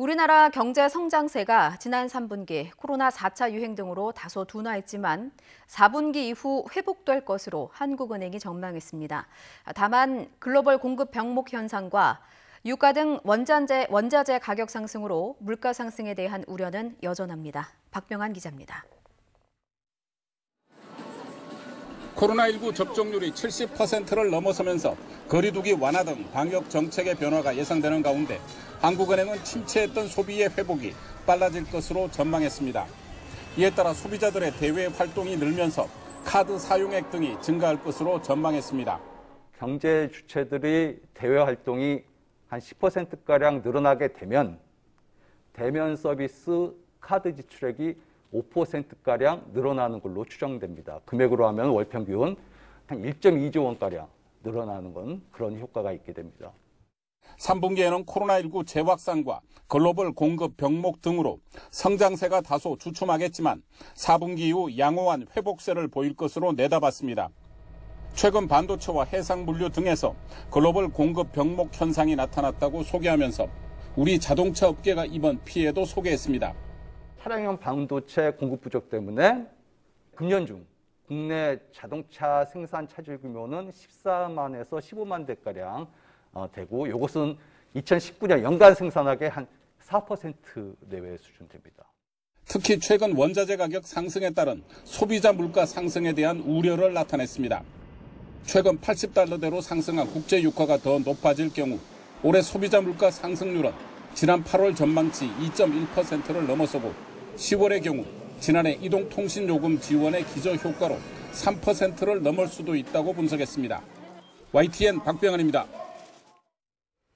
우리나라 경제 성장세가 지난 3분기 코로나 4차 유행 등으로 다소 둔화했지만 4분기 이후 회복될 것으로 한국은행이 전망했습니다. 다만 글로벌 공급 병목 현상과 유가 등 원자재 가격 상승으로 물가 상승에 대한 우려는 여전합니다. 박병한 기자입니다. 코로나19 접종률이 70%를 넘어서면서 거리두기 완화 등 방역 정책의 변화가 예상되는 가운데 한국은행은 침체했던 소비의 회복이 빨라질 것으로 전망했습니다. 이에 따라 소비자들의 대외 활동이 늘면서 카드 사용액 등이 증가할 것으로 전망했습니다. 경제 주체들이 대외 활동이 한 10%가량 늘어나게 되면 대면 서비스 카드 지출액이 5%가량 늘어나는 걸로 추정됩니다. 금액으로 하면 월 평균 한 1.2조 원가량 늘어나는 건 그런 효과가 있게 됩니다. 3분기에는 코로나19 재확산과 글로벌 공급 병목 등으로 성장세가 다소 주춤하겠지만 4분기 이후 양호한 회복세를 보일 것으로 내다봤습니다. 최근 반도체와 해상물류 등에서 글로벌 공급 병목 현상이 나타났다고 소개하면서 우리 자동차 업계가 입은 피해도 소개했습니다. 차량용 반도체 공급 부족 때문에 금년 중 국내 자동차 생산 차질 규모는 14만에서 15만 대가량 되고 이것은 2019년 연간 생산액의 한 4% 내외 수준 됩니다. 특히 최근 원자재 가격 상승에 따른 소비자 물가 상승에 대한 우려를 나타냈습니다. 최근 80달러대로 상승한 국제 유가가 더 높아질 경우 올해 소비자 물가 상승률은 지난 8월 전망치 2.1%를 넘어서고 10월의 경우 지난해 이동통신요금 지원의 기저효과로 3%를 넘을 수도 있다고 분석했습니다. YTN 박병환입니다.